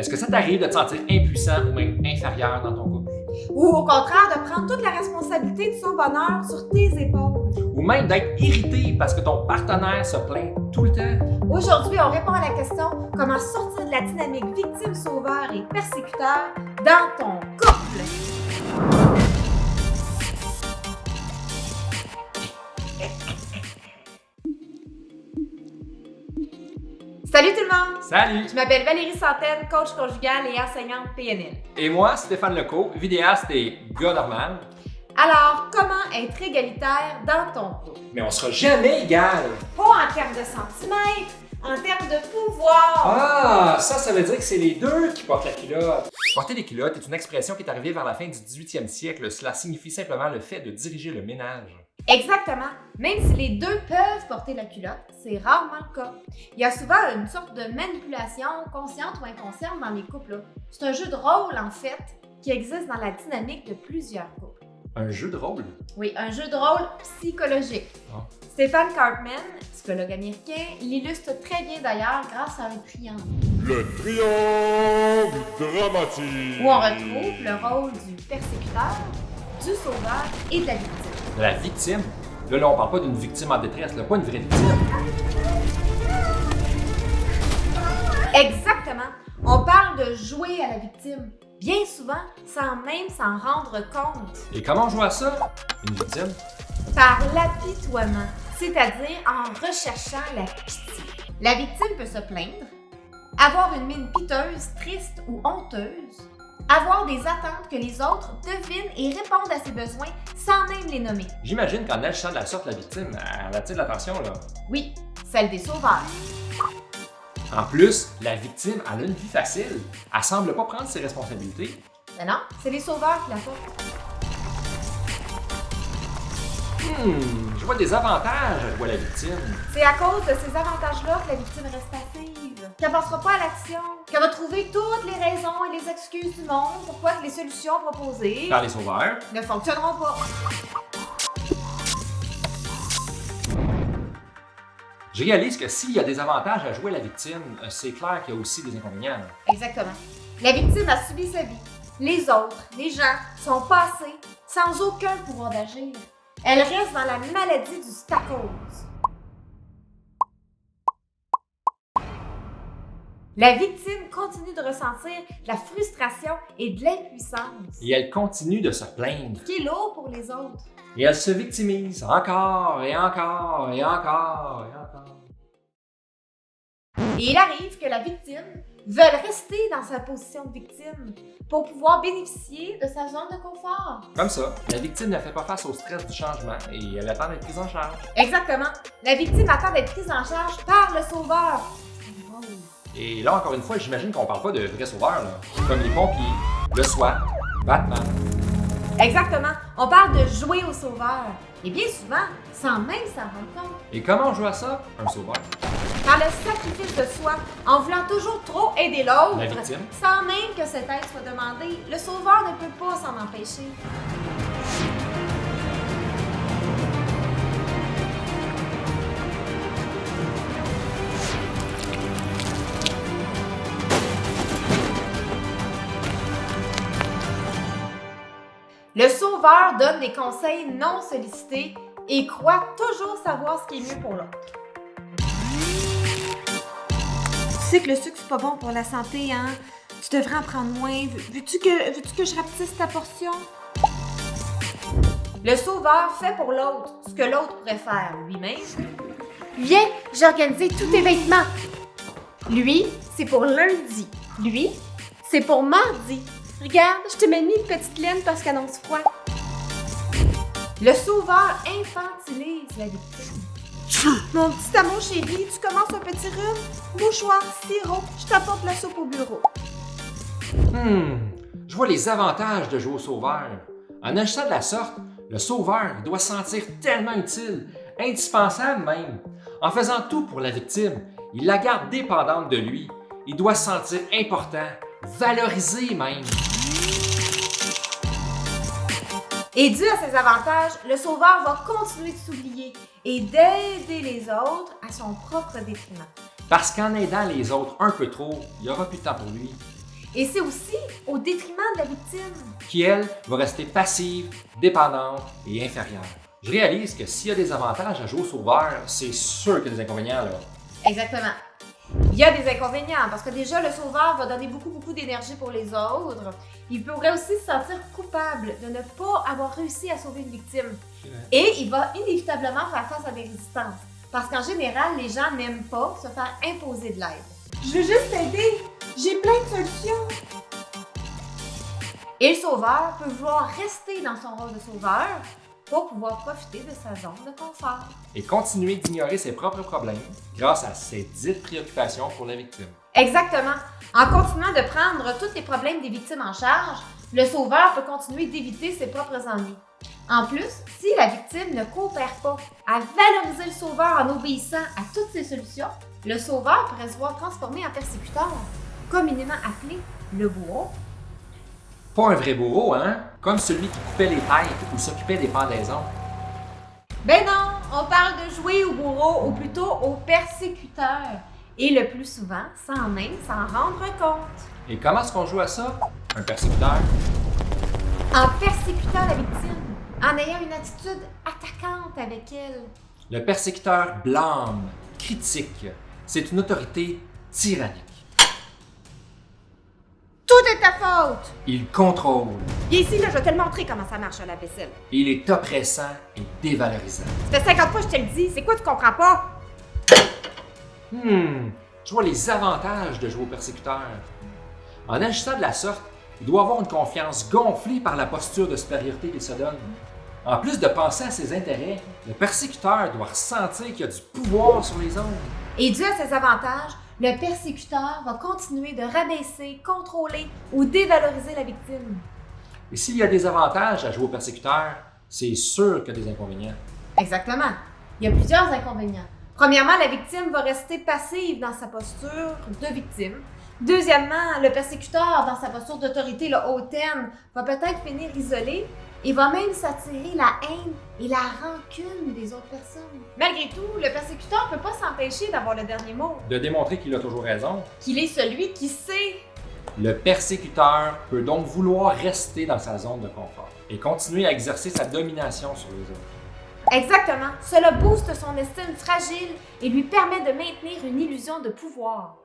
Est-ce que ça t'arrive de te sentir impuissant ou même inférieur dans ton couple? Ou au contraire, de prendre toute la responsabilité de son bonheur sur tes épaules. Ou même d'être irrité parce que ton partenaire se plaint tout le temps? Aujourd'hui, on répond à la question comment sortir de la dynamique victime-sauveur et persécuteur dans ton couple. Salut tout le monde! Salut! Je m'appelle Valérie Santaine, coach conjugale et enseignante PNL. Et moi, Stéphane Lecault, vidéaste et gars normal. Alors, comment être égalitaire dans ton couple? Mais on sera jamais égal! Pas en termes de centimètres, en termes de pouvoir! Ah, ça veut dire que c'est les deux qui portent la culotte. Porter des culottes est une expression qui est arrivée vers la fin du 18e siècle. Cela signifie simplement le fait de diriger le ménage. Exactement. Même si les deux peuvent porter la culotte, c'est rarement le cas. Il y a souvent une sorte de manipulation, consciente ou inconsciente, dans les couples. C'est un jeu de rôle, en fait, qui existe dans la dynamique de plusieurs couples. Un jeu de rôle? Oui, un jeu de rôle psychologique. Ah. Stephen Karpman, psychologue américain, l'illustre très bien d'ailleurs grâce à un triangle. Le triangle dramatique. Où on retrouve le rôle du persécuteur, du sauveur et de la victime. De la victime? Là, on parle pas d'une victime en détresse, là, pas une vraie victime. Exactement. On parle de jouer à la victime, bien souvent sans même s'en rendre compte. Et comment on joue à ça? Une victime? Par l'apitoiement, c'est-à-dire en recherchant la pitié. La victime peut se plaindre, avoir une mine piteuse, triste ou honteuse, avoir des attentes que les autres devinent et répondent à ses besoins sans même les nommer. J'imagine qu'en agissant de la sorte, la victime, elle attire l'attention, là. Oui, celle des sauveurs. En plus, la victime, elle a une vie facile. Elle semble pas prendre ses responsabilités. Mais non, c'est les sauveurs qui la portent. Je vois des avantages à jouer à la victime. C'est à cause de ces avantages-là que la victime reste passive, qu'elle ne passera pas à l'action, qu'elle va trouver toutes les raisons et les excuses du monde pourquoi que les solutions proposées Par les sauveurs. ne fonctionneront pas. Je réalise que s'il y a des avantages à jouer à la victime, c'est clair qu'il y a aussi des inconvénients. Exactement. La victime a subi sa vie. Les autres, les gens, sont passés sans aucun pouvoir d'agir. Elle reste dans la maladie du stacose. La victime continue de ressentir de la frustration et de l'impuissance. Et elle continue de se plaindre. Qui est lourd pour les autres. Et elle se victimise encore et encore et encore et encore. Et il arrive que la victime veuille rester dans sa position de victime pour pouvoir bénéficier de sa zone de confort. Comme ça, la victime ne fait pas face au stress du changement et elle attend d'être prise en charge. Exactement. La victime attend d'être prise en charge par le sauveur. C'est drôle. Et là, encore une fois, j'imagine qu'on parle pas de vrais sauveurs, là. Comme les pompiers, le SWAT, Batman. Exactement. On parle de jouer au sauveur. Et bien souvent, sans même s'en rendre compte. Et comment on joue à ça? Un sauveur. Par le sacrifice de soi, en voulant toujours trop aider l'autre, La victime. sans même que cette aide soit demandée, le sauveur ne peut pas s'en empêcher. Le sauveur donne des conseils non sollicités et croit toujours savoir ce qui est mieux pour l'autre. Tu sais que le sucre, c'est pas bon pour la santé, hein? Tu devrais en prendre moins. Veux-tu que je rapetisse ta portion? Le sauveur fait pour l'autre ce que l'autre pourrait faire lui-même. Viens, j'ai organisé tous tes vêtements. Lui, c'est pour lundi. Lui, c'est pour mardi. Regarde, je t'ai même mis une petite laine parce qu'elle annonce froid. Le sauveur infantilise la victime. Mon petit amour chéri, tu commences un petit rhume? Mouchoir, sirop, je t'apporte la soupe au bureau. Je vois les avantages de jouer au sauveur. En agissant de la sorte, le sauveur doit se sentir tellement utile, indispensable même. En faisant tout pour la victime, il la garde dépendante de lui. Il doit se sentir important, valorisé même. Et dû à ces avantages, le sauveur va continuer de s'oublier et d'aider les autres à son propre détriment. Parce qu'en aidant les autres un peu trop, il n'y aura plus de temps pour lui. Et c'est aussi au détriment de la victime. qui, elle, va rester passive, dépendante et inférieure. Je réalise que s'il y a des avantages à jouer au sauveur, c'est sûr qu'il y a des inconvénients, là. Exactement. Il y a des inconvénients parce que déjà, le sauveur va donner beaucoup d'énergie pour les autres. Il pourrait aussi se sentir coupable de ne pas avoir réussi à sauver une victime. Et il va inévitablement faire face à des résistances. Parce qu'en général, les gens n'aiment pas se faire imposer de l'aide. Je veux juste t'aider. J'ai plein de solutions. Et le sauveur peut vouloir rester dans son rôle de sauveur pour pouvoir profiter de sa zone de confort. Et continuer d'ignorer ses propres problèmes grâce à ses dites préoccupations pour la victime. Exactement. En continuant de prendre tous les problèmes des victimes en charge, le sauveur peut continuer d'éviter ses propres ennuis. En plus, si la victime ne coopère pas à valoriser le sauveur en obéissant à toutes ses solutions, le sauveur pourrait se voir transformé en persécuteur, communément appelé le bourreau. Pas un vrai bourreau, hein? Comme celui qui coupait les têtes ou s'occupait des pendaisons. Ben non, on parle de jouer au bourreau ou plutôt au persécuteur. Et le plus souvent, sans même s'en rendre compte. Et comment est-ce qu'on joue à ça? Un persécuteur? En persécutant la victime, en ayant une attitude attaquante avec elle. Le persécuteur blâme, critique. C'est une autorité tyrannique. Tout est ta faute! Il contrôle. Viens ici, là, je vais te le montrer comment ça marche à la vaisselle. Il est oppressant et dévalorisant. Ça fait 50 fois que je te le dis, c'est quoi tu comprends pas? Je vois les avantages de jouer au persécuteur. En agissant de la sorte, il doit avoir une confiance gonflée par la posture de supériorité qu'il se donne. En plus de penser à ses intérêts, le persécuteur doit ressentir qu'il a du pouvoir sur les autres. Et dû à ces avantages, le persécuteur va continuer de rabaisser, contrôler ou dévaloriser la victime. Et s'il y a des avantages à jouer au persécuteur, c'est sûr qu'il y a des inconvénients. Exactement. Il y a plusieurs inconvénients. Premièrement, la victime va rester passive dans sa posture de victime. Deuxièmement, le persécuteur, dans sa posture d'autorité hautaine, va peut-être finir isolé et va même s'attirer la haine et la rancune des autres personnes. Malgré tout, le persécuteur ne peut pas s'empêcher d'avoir le dernier mot, De démontrer qu'il a toujours raison, qu'il est celui qui sait. le persécuteur peut donc vouloir rester dans sa zone de confort et continuer à exercer sa domination sur les autres. Exactement. Cela booste son estime fragile et lui permet de maintenir une illusion de pouvoir.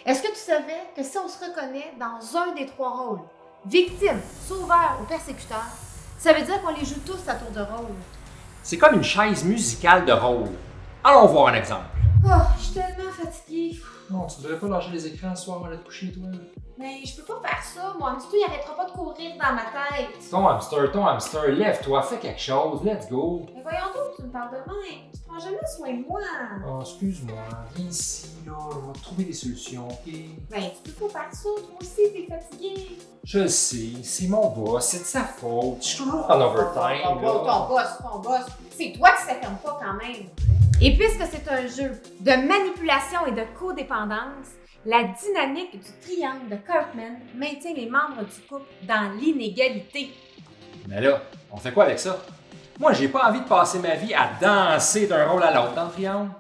Est-ce que tu savais que si on se reconnaît dans un des trois rôles, victime, sauveur ou persécuteur, ça veut dire qu'on les joue tous à tour de rôle? C'est comme une chaise musicale de rôle. Allons voir un exemple. Oh, je suis tellement fatiguée. Non, tu devrais pas lâcher les écrans ce soir, aller te coucher, toi. Mais je peux pas faire ça. Mon hamster, il arrêtera pas de courir dans ma tête. Ton hamster, lève-toi, fais quelque chose, let's go. Mais voyons donc, tu me parles de même. Tu prends jamais soin de moi. Oh, excuse-moi, viens ici, là, on va trouver des solutions, ok? Ben, tu peux pas faire ça. Toi aussi, t'es fatigué. Je le sais, c'est mon boss, c'est de sa faute. Je suis toujours en overtime, Ton boss. C'est toi qui s'affirme pas quand même. Et puisque c'est un jeu de manipulation et de codépendance, la dynamique du triangle de Karpman maintient les membres du couple dans l'inégalité. Mais là, on fait quoi avec ça? Moi, j'ai pas envie de passer ma vie à danser d'un rôle à l'autre dans le triangle.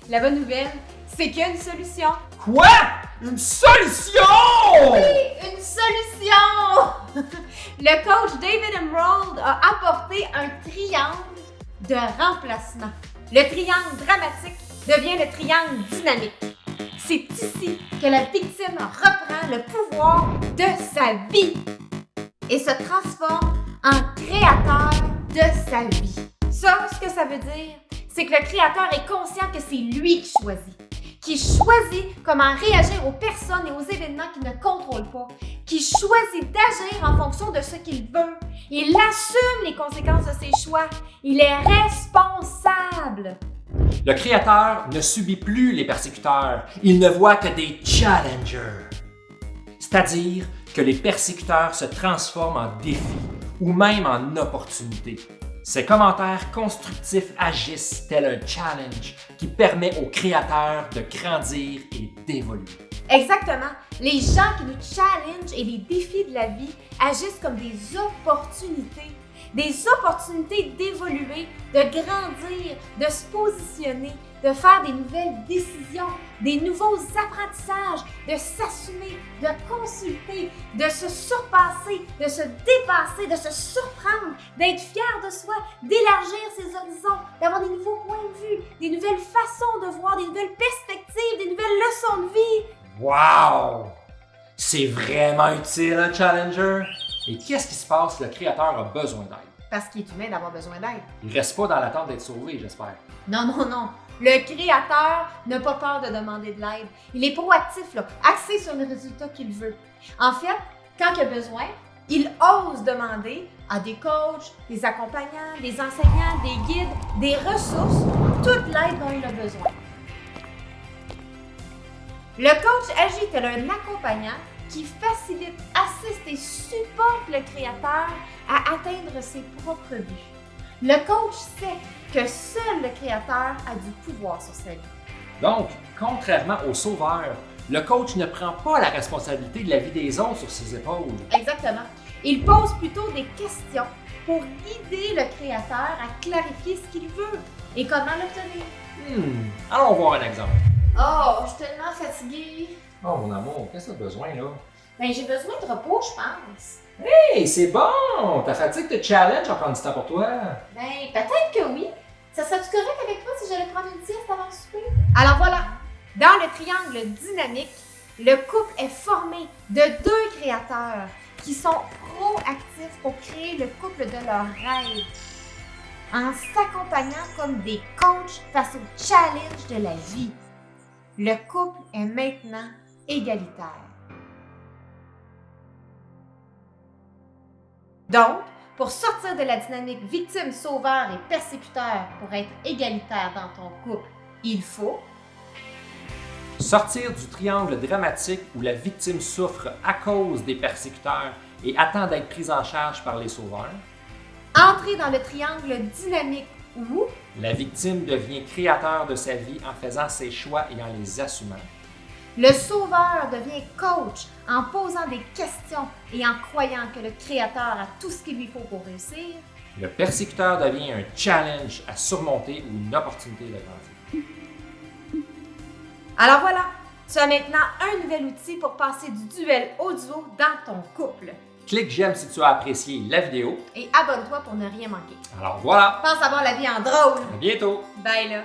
La bonne nouvelle, c'est qu'il y a une solution. Quoi? Une solution? Oui, une solution! Le coach David Emerald a apporté un triangle de remplacement. Le triangle dramatique devient le triangle dynamique. C'est ici que la victime reprend le pouvoir de sa vie et se transforme en créateur de sa vie. Ça, ce que ça veut dire, c'est que le créateur est conscient que c'est lui qui choisit comment réagir aux personnes et aux événements qu'il ne contrôle pas, qui choisit d'agir en fonction de ce qu'il veut. Il assume les conséquences de ses choix. Il est responsable. Le créateur ne subit plus les persécuteurs, il ne voit que des challengers. C'est-à-dire que les persécuteurs se transforment en défis ou même en opportunités. Ces commentaires constructifs agissent tel un challenge qui permet au créateur de grandir et d'évoluer. Exactement. Les gens qui nous challengent et les défis de la vie agissent comme des opportunités. Des opportunités d'évoluer, de grandir, de se positionner, de faire des nouvelles décisions, des nouveaux apprentissages, de s'assumer, de consulter, de se surpasser, de se dépasser, de se surprendre, d'être fier de soi, d'élargir ses horizons, d'avoir des nouveaux points de vue, des nouvelles façons de voir, des nouvelles perspectives, des nouvelles leçons de vie. Wow! C'est vraiment utile, un challenger! Et qu'est-ce qui se passe si le créateur a besoin d'aide? Parce qu'il est humain d'avoir besoin d'aide. Il reste pas dans l'attente d'être sauvé, j'espère. Non, non, non. Le créateur n'a pas peur de demander de l'aide. Il est proactif, là, axé sur le résultat qu'il veut. En fait, quand il a besoin, il ose demander à des coachs, des accompagnants, des enseignants, des guides, des ressources, toute l'aide dont il a besoin. Le coach agit tel un accompagnant qui facilite, assiste et supporte le créateur à atteindre ses propres buts. Le coach sait que seul le créateur a du pouvoir sur sa vie. Donc, contrairement au sauveur, le coach ne prend pas la responsabilité de la vie des autres sur ses épaules. Exactement. Il pose plutôt des questions pour guider le créateur à clarifier ce qu'il veut et comment l'obtenir. Allons voir un exemple. Oh, je suis tellement fatiguée. Oh mon amour, qu'est-ce que tu as besoin là? Ben, j'ai besoin de repos, je pense. Hey, c'est bon! Ta fatigue te challenge en prendre du temps pour toi. Ben, peut-être que oui. Ça serait-tu correct avec toi si j'allais prendre une sieste avant le souper? Alors voilà, dans le triangle dynamique, le couple est formé de deux créateurs qui sont proactifs pour créer le couple de leurs rêves, en s'accompagnant comme des coachs face aux challenges de la vie. Le couple est maintenant égalitaire. Donc, pour sortir de la dynamique victime, sauveur et persécuteur pour être égalitaire dans ton couple, il faut sortir du triangle dramatique où la victime souffre à cause des persécuteurs et attend d'être prise en charge par les sauveurs. entrer dans le triangle dynamique où La victime devient créateur de sa vie en faisant ses choix et en les assumant. le sauveur devient coach en posant des questions et en croyant que le créateur a tout ce qu'il lui faut pour réussir. Le persécuteur devient un challenge à surmonter ou une opportunité de grandir. Alors voilà, tu as maintenant un nouvel outil pour passer du duel au duo dans ton couple. Clique j'aime si tu as apprécié la vidéo. Et abonne-toi pour ne rien manquer. Alors voilà, Pense avoir la vie en drôle. à bientôt! Bye là!